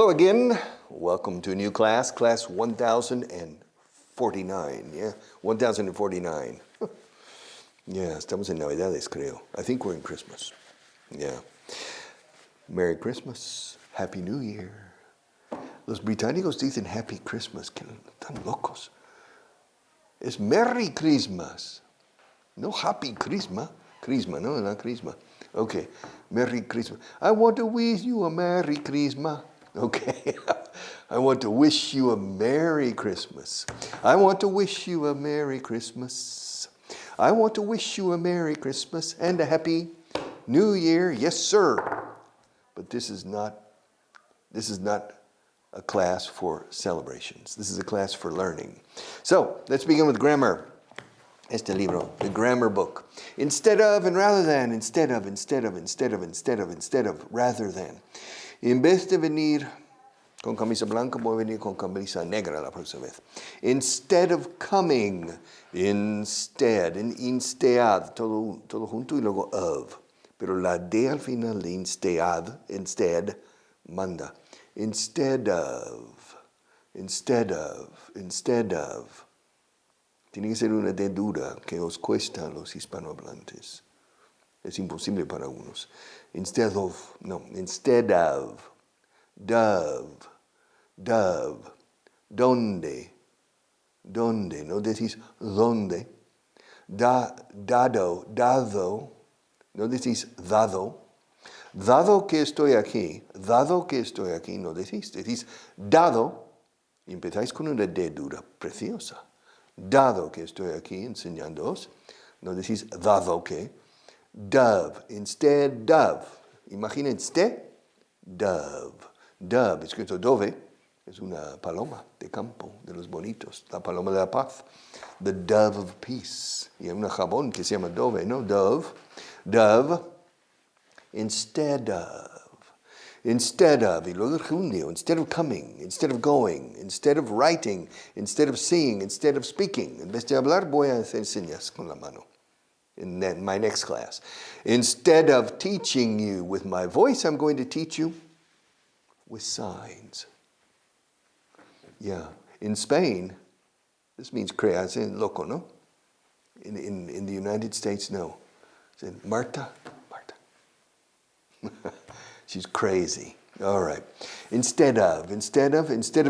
Hello again. Welcome to a new class, class 1049. Yeah, 1049. Yeah, estamos en Navidades, creo. I think we're in Christmas. Yeah. Merry Christmas. Happy New Year. Los británicos dicen Happy Christmas, que están locos. Es Merry Christmas. No Happy Christmas. Christmas, no, not Christmas. Okay, Merry Christmas. I want to wish you a Merry Christmas. Okay, I want to wish you a Merry Christmas. I want to wish you a Merry Christmas. I want to wish you a Merry Christmas and a Happy New Year. Yes, sir. But this is not a class for celebrations. This is a class for learning. So, let's begin with grammar. Este libro, the grammar book. Instead of and rather than, instead of, rather than. En vez de venir con camisa blanca, voy a venir con camisa negra la próxima vez. Instead of coming, instead, instead, todo junto y luego of. Pero la D al final de instead, manda. Instead of. Tiene que ser una D dura que os cuesta a los hispanohablantes. Es imposible para unos. Instead of, dove, donde, no decís donde, dado, no decís dado que estoy aquí, no decís dado, y empezáis con una D dura, preciosa. Dado que estoy aquí enseñándoos, no decís dado que, dove, instead dove. Imaginen dove, escrito dove, es una paloma de campo, de los bonitos, la paloma de la paz, the dove of peace. Y hay un jabón que se llama dove, ¿no? Dove, instead of, y luego el gerundio, instead of coming, instead of going, instead of writing, instead of seeing, instead of speaking. En vez de hablar, voy a hacer señas con la mano. In my next class. Instead of teaching you with my voice, I'm going to teach you with signs. Yeah. In Spain, this means crearse loco, no? In the United States, no. Marta. She's crazy. All right. Instead of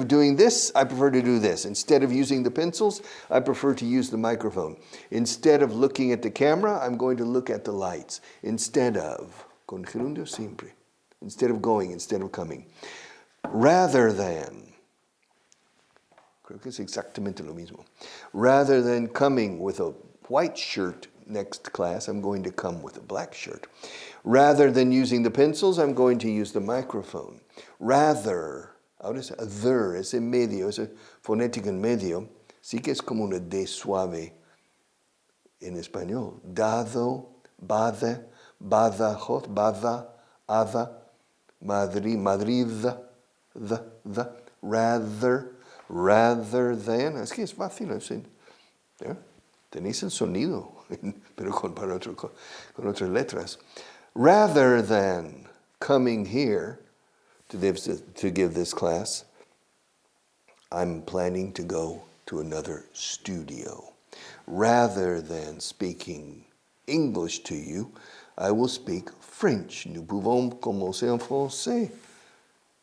doing this, I prefer to do this. Instead of using the pencils, I prefer to use the microphone. Instead of looking at the camera, I'm going to look at the lights. Instead of, con gerundio siempre. Instead of going, instead of coming. Rather than, creo que es exactamente lo mismo. Rather than coming with a white shirt next class, I'm going to come with a black shirt. Rather than using the pencils, I'm going to use the microphone. Rather, ahora es there, ese medio, ese fonético en medio, sí que es como una D suave en español. Dado, bada, badajot, bada, ada, Madrid, the, rather than, es que es fácil, ¿sí? ¿Eh? Tenéis el sonido, pero con otras letras. Rather than coming here to give this class, I'm planning to go to another studio. Rather than speaking English to you, I will speak French. Nous pouvons commencer en français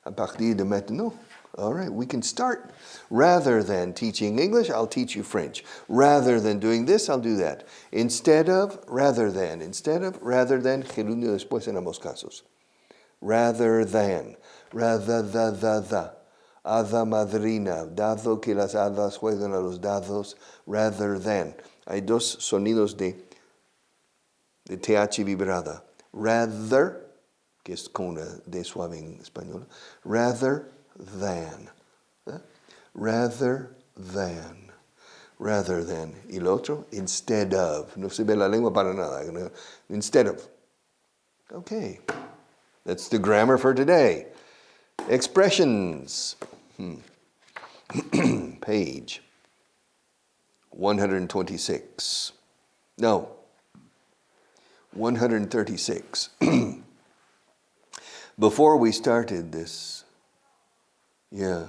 à partir de maintenant. All right, we can start. Rather than teaching English, I'll teach you French. Rather than doing this, I'll do that. Instead of, rather than, gerundio después en ambos casos. Rather than, the. Hada madrina, dado que las hadas juegan a los dados, rather than. Hay dos sonidos de TH vibrada. Rather, que es con una D suave en español. Rather than. Rather than. Y lo otro, instead of. No se ve la lengua para nada. Instead of. Okay. That's the grammar for today. Expressions. Page 126. No. 136. Before we started this Yeah.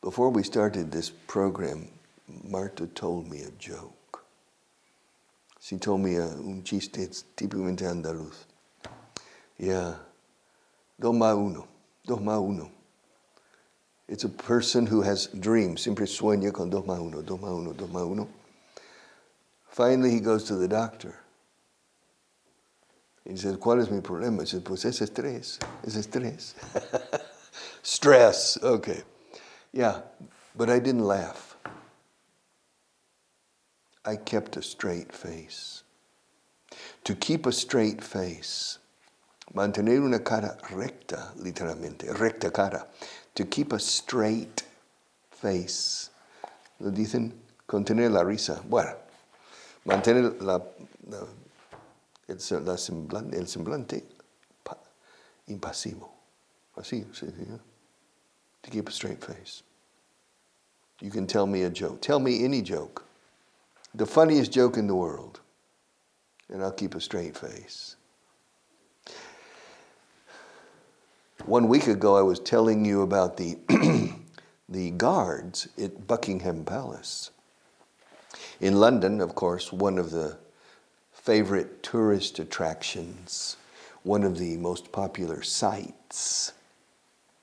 Before we started this program, Marta told me a joke. She told me un chiste típicamente andaluz. Yeah. 2+1. 2+1. It's a person who has dreams. Siempre sueña con 2+1, 2+1, 2+1. Finally, he goes to the doctor. He says, ¿cuál es mi problema? He says, pues es estrés. Es estrés. Stress. Okay. Yeah, but I didn't laugh. I kept a straight face. To keep a straight face. Mantener una cara recta, literalmente. Recta cara. To keep a straight face. Lo dicen, contener la risa. Bueno, mantener el semblante impasivo. Así, sí, ¿no? To keep a straight face. You can tell me a joke. Tell me any joke. The funniest joke in the world. And I'll keep a straight face. 1 week ago, I was telling you about the the guards at Buckingham Palace. In London, of course, one of the favorite tourist attractions, one of the most popular sites.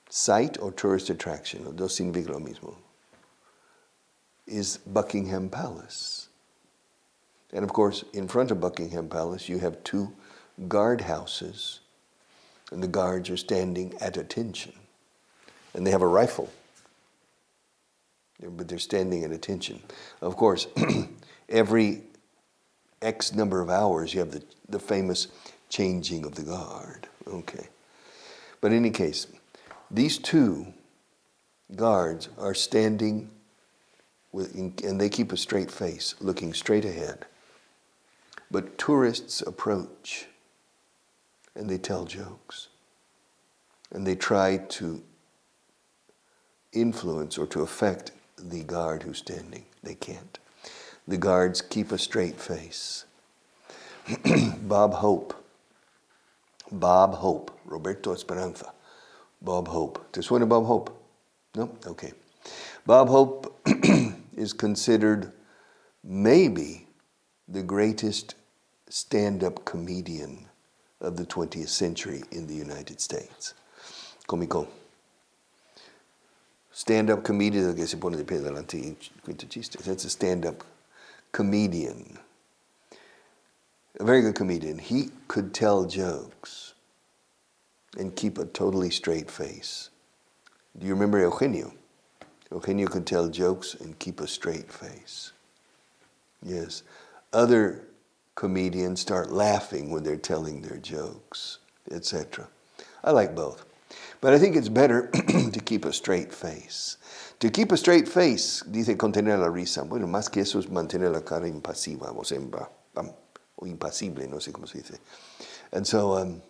Site or tourist attraction, dos significa lo mismo, is Buckingham Palace. And of course, in front of Buckingham Palace, you have 2 guard houses, and the guards are standing at attention. And they have a rifle, but they're standing at attention. Of course, every X number of hours, you have the famous changing of the guard. Okay. But in any case, these 2 guards are standing and they keep a straight face, looking straight ahead. But tourists approach and they tell jokes. And they try to influence or to affect the guard who's standing. They can't. The guards keep a straight face. Bob Hope, Roberto Esperanza, Bob Hope. ¿Te suena Bob Hope? No? Okay. Bob Hope is considered maybe the greatest stand-up comedian of the 20th century in the United States. Cómico. Stand-up comedian, que se pone de pie delante y cuenta chistes. That's a stand-up comedian. A very good comedian. He could tell jokes and keep a totally straight face. Do you remember Eugenio? Eugenio could tell jokes and keep a straight face. Yes. Other comedians start laughing when they're telling their jokes, etc. I like both. But I think it's better to keep a straight face. To keep a straight face, dice contener la risa. Bueno, más que eso es mantener la cara impasiva, o impasible, no sé cómo se dice. And so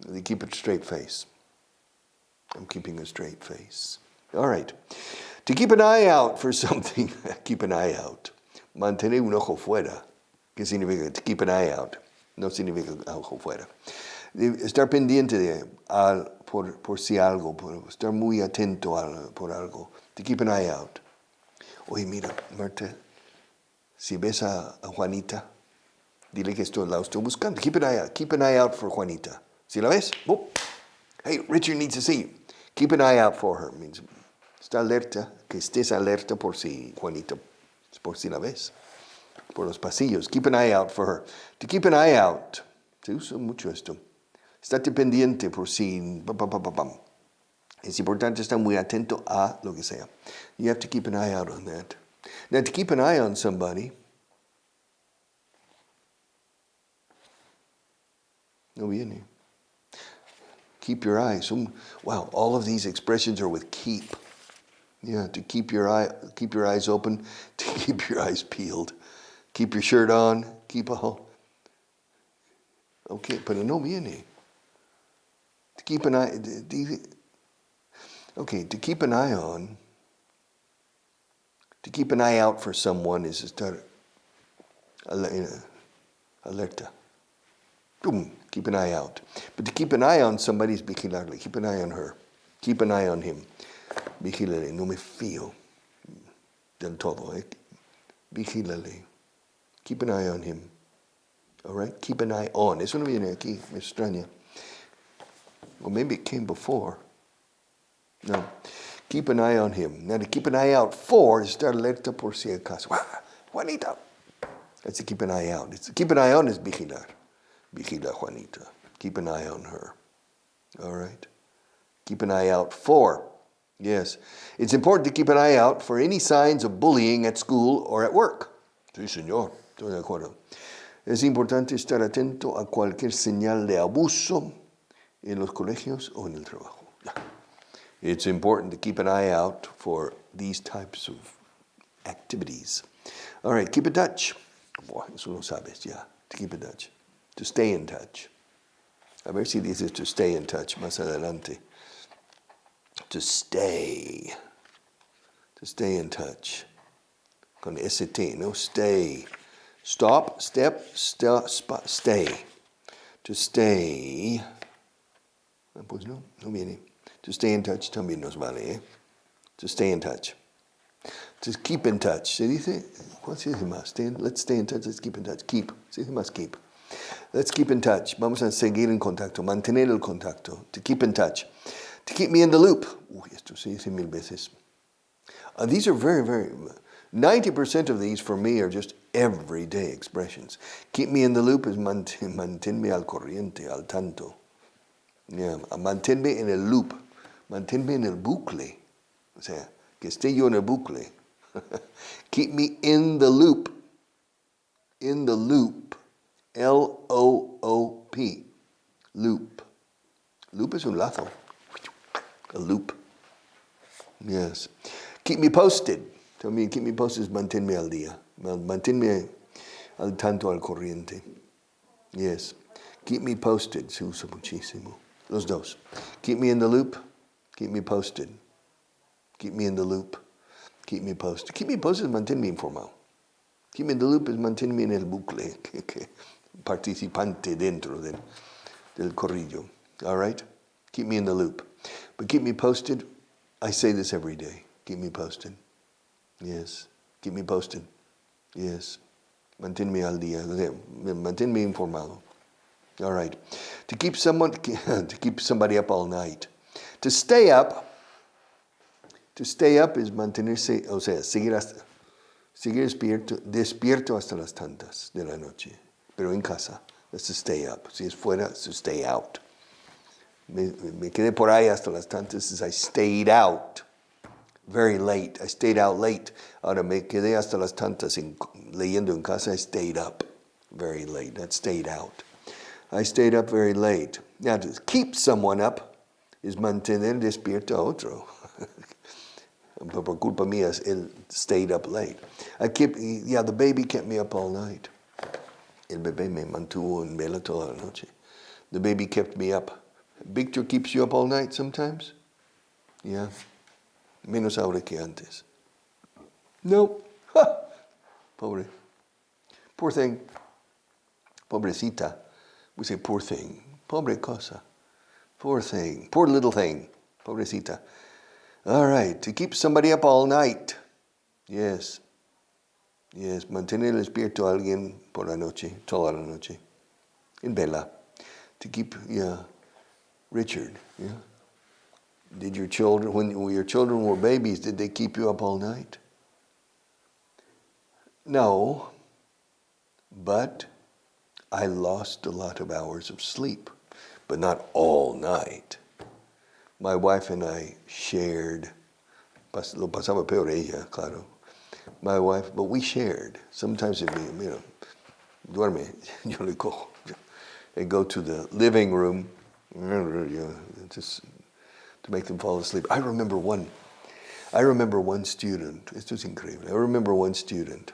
they keep a straight face. I'm keeping a straight face. All right. To keep an eye out for something, keep an eye out. Mantener un ojo fuera. ¿Qué significa? To keep an eye out. No significa ojo fuera. Estar pendiente por si algo, por estar muy atento por algo. To keep an eye out. Oye, mira, Marta, si ves a Juanita, dile que la estoy buscando. Keep an eye out. Keep an eye out for Juanita. Si la ves, oh, hey, Richard needs to see you. Keep an eye out for her. Means, está alerta, que estés alerta por si Juanita, por si la ves. Por los pasillos. Keep an eye out for her. To keep an eye out. Se usa mucho esto. Estate pendiente por si... Es importante estar muy atento a lo que sea. You have to keep an eye out on that. Now, to keep an eye on somebody... No viene. Keep your eyes. Wow, all of these expressions are with keep. Yeah, to keep your eyes open, to keep your eyes peeled. Keep your shirt on, keep a... Okay, pero no viene. To keep an eye... Okay, to keep an eye on... To keep an eye out for someone is estar alerta. Boom, keep an eye out. But to keep an eye on somebody is vigilarle. Keep an eye on her. Keep an eye on him. Vigílale, no me fío del todo. Vigílale. Keep an eye on him. All right? Keep an eye on. Eso no viene aquí, me extraña. Well, maybe it came before. No. Keep an eye on him. Now, to keep an eye out for is estar alerta por si acaso. Juanita. That's to keep an eye out. Keep an eye on is vigilar. Vigila Juanita. Keep an eye on her. All right? Keep an eye out for. Yes. It's important to keep an eye out for any signs of bullying at school or at work. Sí, señor. Estoy de acuerdo. Es importante estar atento a cualquier señal de abuso en los colegios o en el trabajo. It's important to keep an eye out for these types of activities. All right, keep in touch. Boy, eso lo sabes ya. To keep in touch. To stay in touch. A ver si dices to stay in touch más adelante. To stay. To stay in touch. Con ST, no? Stay. Stop, step, spot, stay. To stay. Pues no viene. To stay in touch también nos vale, ¿eh? To stay in touch. To keep in touch. ¿Se dice? ¿Cuál se dice más? Let's stay in touch, let's keep in touch. Keep. Se dice más keep. Let's keep in touch. Vamos a seguir en contacto. Mantener el contacto. To keep in touch. To keep me in the loop. Uy, esto se dice 1000 veces. These are very, very... 90% of these for me are just everyday expressions. Keep me in the loop is manténme al corriente, al tanto. Yeah. Manténme en el loop. Manténme en el bucle. O sea, que esté yo en el bucle. Keep me in the loop. In the loop. L-O-O-P. Loop. Loop es un lazo. A loop. Yes. Keep me posted. También keep me posted es manténme al día. Manténme al tanto, al corriente. Yes. Keep me posted. Se usa muchísimo. Los dos. Keep me in the loop. Keep me posted. Keep me in the loop. Keep me posted. Keep me posted es manténme informado. Keep me in the loop es manténme en el bucle. Participante dentro del corrillo. All right? Keep me in the loop. But keep me posted, I say this every day. Keep me posted. Yes. Keep me posted. Yes. Manténme al día. Manténme informado. All right. To keep somebody up all night. To stay up is mantenerse, o sea, seguir despierto hasta las tantas de la noche. Pero en casa, that's to stay up. Si es fuera, it's to stay out. Me quedé por ahí hasta las tantas, I stayed out very late. I stayed out late. Ahora me quedé hasta las tantas leyendo en casa, I stayed up very late. That stayed out. I stayed up very late. Now, to keep someone up is mantener despierto a otro. Por culpa mía, él stayed up late. The baby kept me up all night. El bebé me mantuvo en vela toda la noche. The baby kept me up. Victor keeps you up all night sometimes? Yeah. Menos ahora que antes. No. Pobre. Poor thing. Pobrecita. We say poor thing. Pobre cosa. Poor thing. Poor little thing. Pobrecita. All right. To keep somebody up all night. Yes. Yes. Mantener despierto a alguien por la noche. Toda la noche. En vela. To keep, Richard, yeah. Did your children, when your children were babies, did they keep you up all night? No. But I lost a lot of hours of sleep, but not all night. My wife and I shared, lo pasaba peor ella, claro. My wife, but we shared. Sometimes it'd be, duerme, yo le cojo. I go to the living room, just to make them fall asleep. I remember one student, esto es increíble. I remember one student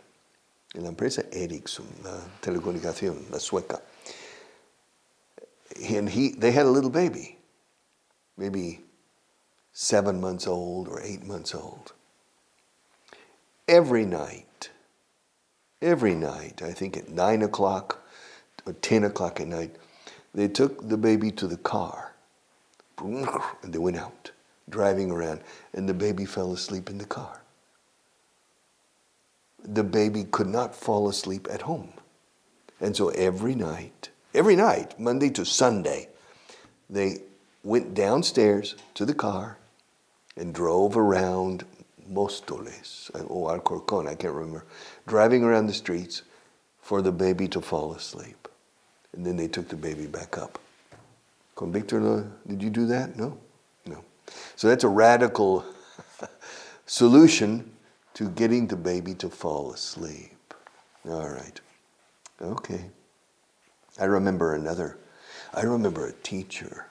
en la empresa Ericsson, la telecomunicación, la sueca. And they had a little baby, maybe 7 months old or 8 months old. Every night, I think at 9 o'clock or 10 o'clock at night, they took the baby to the car. And they went out. driving around, and the baby fell asleep in the car. The baby could not fall asleep at home. And so every night, Monday to Sunday, they went downstairs to the car and drove around Móstoles, or Alcorcón, I can't remember, driving around the streets for the baby to fall asleep. And then they took the baby back up. Con Victor, did you do that? No? No. So that's a radical solution to getting the baby to fall asleep. All right. Okay. I remember a teacher.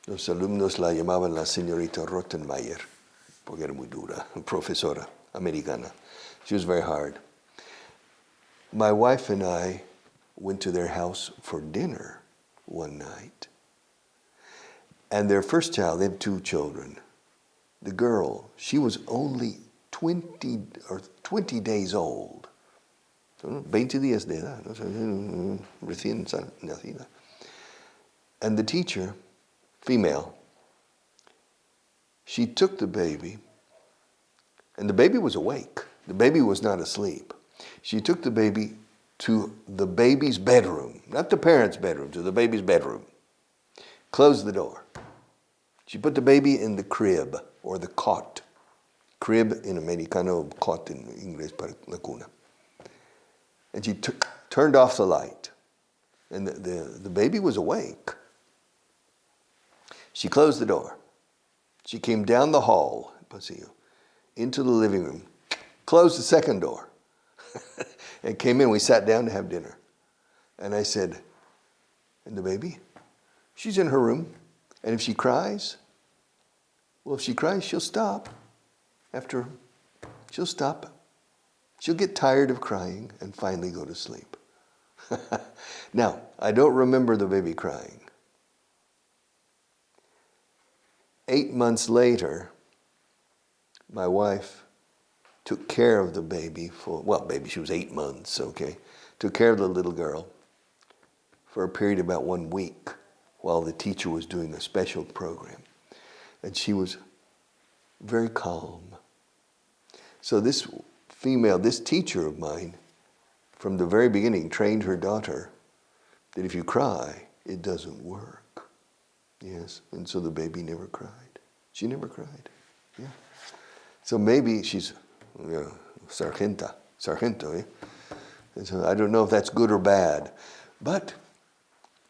Los alumnos la llamaban la señorita Rottenmeier, porque era muy dura, profesora americana. She was very hard. My wife and I went to their house for dinner one night. And their first child, they have 2 children. The girl, she was only 20 days old. 20 días de edad, recién nacida. And the teacher, female, she took the baby, and the baby was awake. The baby was not asleep. She took the baby to the baby's bedroom, not the parents' bedroom, to the baby's bedroom. Closed the door. She put the baby in the crib, or the cot. Crib in Americano, cot in Inglés para la cuna. And she turned off the light. And the baby was awake. She closed the door. She came down the hall, pasillo, into the living room, closed the second door, and came in. We sat down to have dinner. And I said, and the baby? She's in her room. And if she cries, she'll stop. She'll stop. She'll get tired of crying and finally go to sleep. Now, I don't remember the baby crying. 8 months later, my wife took care of the baby she was 8 months, okay? Took care of the little girl for a period of about 1 week while the teacher was doing a special program. And she was very calm. So this teacher of mine, from the very beginning, trained her daughter that if you cry, it doesn't work. Yes, and so the baby never cried. She never cried. Yeah. So maybe she's sargento, eh? And so I don't know if that's good or bad. But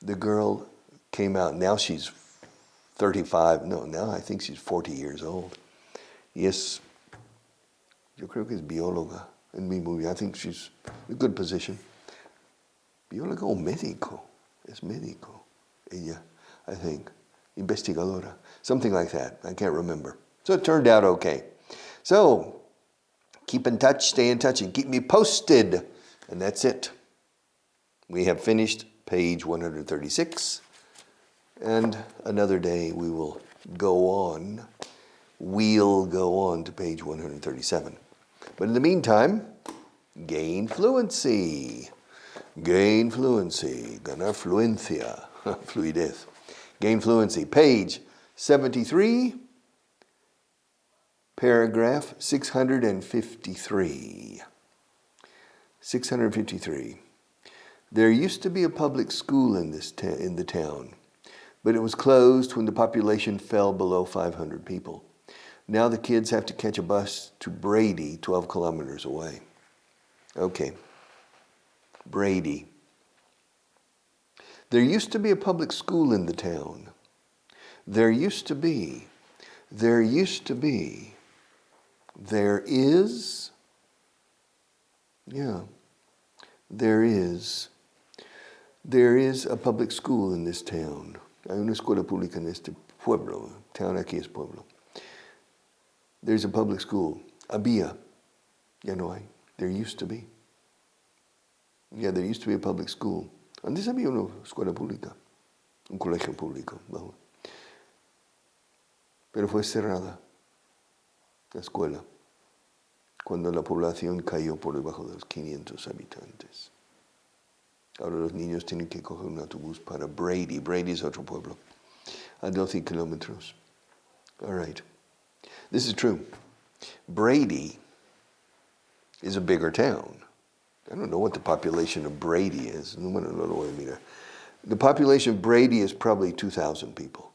the girl came out. Now she's 35. No, now I think she's 40 years old. Yes, yo creo que es bióloga en mi movie. I think she's in a good position. Bióloga o médico? Es médico. Ella, I think. Investigadora. Something like that. I can't remember. So it turned out okay. So, keep in touch, stay in touch, and keep me posted. And that's it. We have finished page 136. And another day we will go on. We'll go on to page 137. But in the meantime, gain fluency. Gain fluency. Ganar fluencia. Fluidez. Gain fluency. Page 73, paragraph 653. 653. There used to be a public school in the town, but it was closed when the population fell below 500 people. Now the kids have to catch a bus to Brady, 12 kilometers away. Okay. Brady. There used to be a public school in the town. There used to be. There used to be. There is. Yeah. There is. There is a public school in this town. Hay una escuela pública en este pueblo. Town aquí es pueblo. There's a public school. Había. Ya no hay. There used to be. Yeah, there used to be a public school. Antes había una escuela pública, un colegio público. Pero fue cerrada la escuela cuando la población cayó por debajo de los 500 habitantes. Ahora los niños tienen que coger un autobús para Brady. Brady es otro pueblo, a 12 kilómetros. All right. This is true. Brady is a bigger town. I don't know what the population of Brady is. The population of Brady is probably 2,000 people.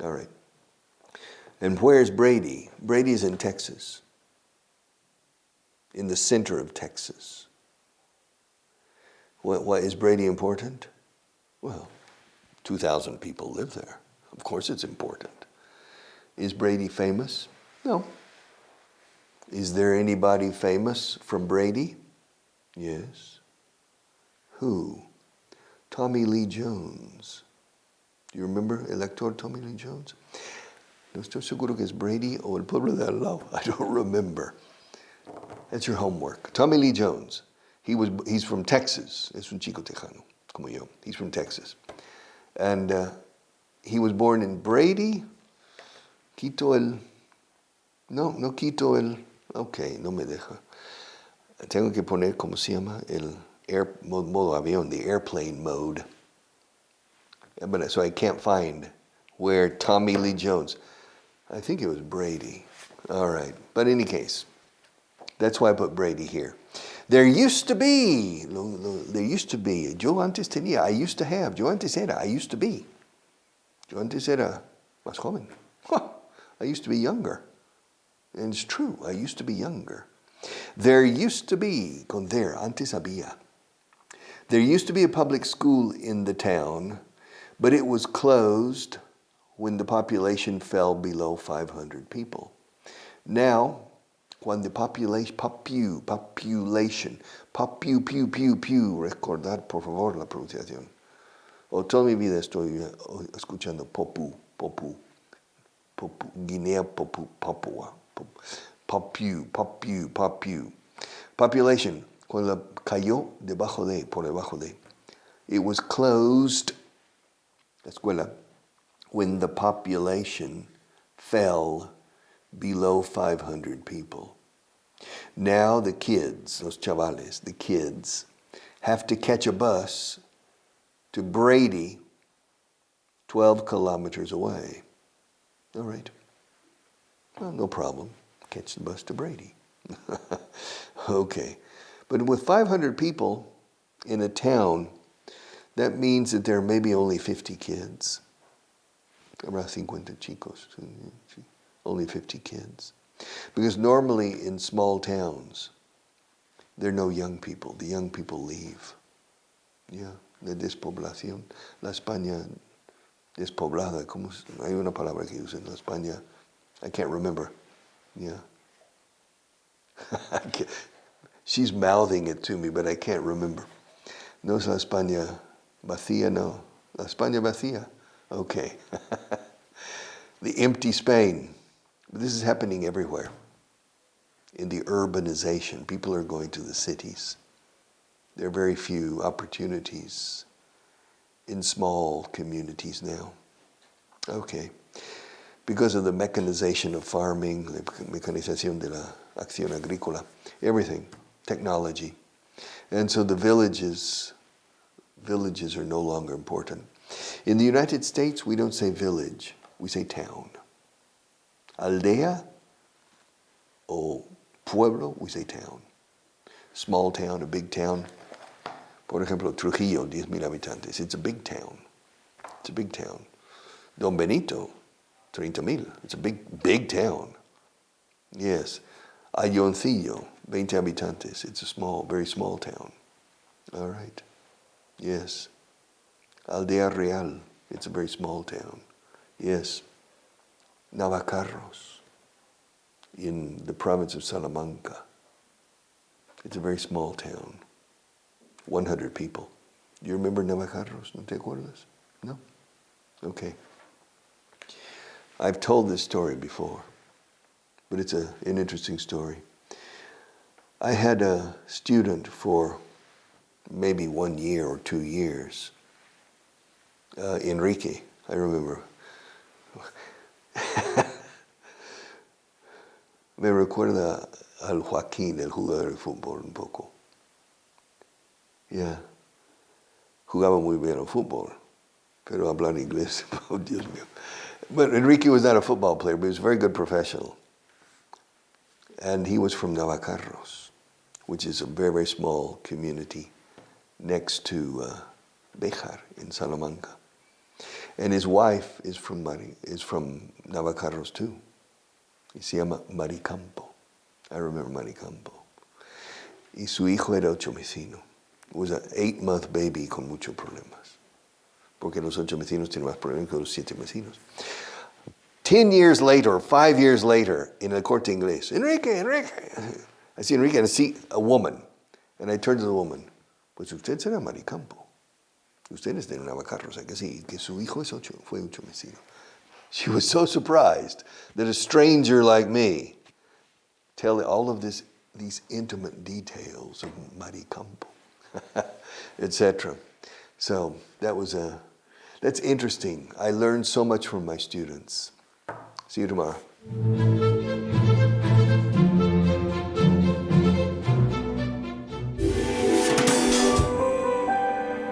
All right. And where's Brady? Brady is in Texas, in the center of Texas. Why is Brady important? Well, 2,000 people live there. Of course it's important. Is Brady famous? No. Is there anybody famous from Brady? Yes. Who? Tommy Lee Jones. Do you remember el actor Tommy Lee Jones? No estoy seguro que es Brady o el pueblo de al lado. I don't remember. That's your homework. Tommy Lee Jones. He's from Texas. Es un chico tejano, como yo. He's from Texas. And he was born in Brady. No quito el... Ok, no me deja. Tengo que poner, ¿cómo se llama? El modo avión, the airplane mode. But so I can't find where Tommy Lee Jones. I think it was Brady. All right. But in any case, that's why I put Brady here. There used to be. Yo antes tenía. I used to have. Yo antes era. I used to be. Yo antes era más joven. I used to be younger. And it's true. I used to be younger. There used to be. Con there. Antes había. There used to be a public school in the town, but it was closed when the population fell below 500 people. Now, when the population, recordar por favor la pronunciación. O toda mi vida estoy escuchando Guinea Papua. Population, cuando cayó por debajo de. It was closed, la escuela, when the population fell below 500 people. Now the kids, los chavales, the kids, have to catch a bus to Brady, 12 kilometers away. All right. Well, no problem. Catch the bus to Brady. Okay. But with 500 people in a town, that means that there are maybe only 50 kids. Habrá 50 chicos. Only 50 kids. Because normally in small towns, there are no young people. The young people leave. Yeah, la despoblación. La España despoblada. Hay una palabra que usan la España. I can't remember. Yeah. She's mouthing it to me, but I can't remember. No es la España vacía, no. La España vacía. Okay. The empty Spain. But this is happening everywhere. In the urbanization, people are going to the cities. There are very few opportunities in small communities now. Okay. Because of the mechanization of farming, la mecanización de la acción agrícola, everything, technology. And so the villages are no longer important. In the United States, we don't say village, we say town. Aldea o pueblo, we say town. Small town, a big town. Por ejemplo, Trujillo, 10,000 habitantes. It's a big town. It's a big town. Don Benito, 30,000. It's a big town. Yes. Ayoncillo, 20 habitantes. It's a small, very small town. All right. Yes. Aldea Real, it's a very small town. Yes. Navacarros, in the province of Salamanca. It's a very small town. 100 people. Do you remember Navacarros? ¿No te acuerdas? No? Okay. I've told this story before, but it's an interesting story. I had a student for maybe 1 year or 2 years, Enrique, I remember. Me recuerda al Joaquín, el jugador de fútbol, un poco. Yeah. Jugaba muy bien al fútbol, pero hablar inglés, oh Dios mío. But Enrique was not a football player, but he was a very good professional. And he was from Navacarros, which is a very, very small community next to Béjar in Salamanca. And his wife is from Navacarros too. Y se llama Maricampo. I remember Maricampo. Y su hijo era ochomecino. It was an 8-month baby con muchos problemas. Porque los ochomecinos tienen más problemas que los 7 mecinos. 10 years later, or 5 years later, in el corte inglés, Enrique. I see Enrique and I see a woman. And I turn to the woman. Pues usted será Maricampo. Usted es de Navacarros, que sí, que su hijo fue ochomecino. She was so surprised that a stranger like me tell all of these intimate details of Maricampo, etc. So that's interesting. I learned so much from my students. See you tomorrow.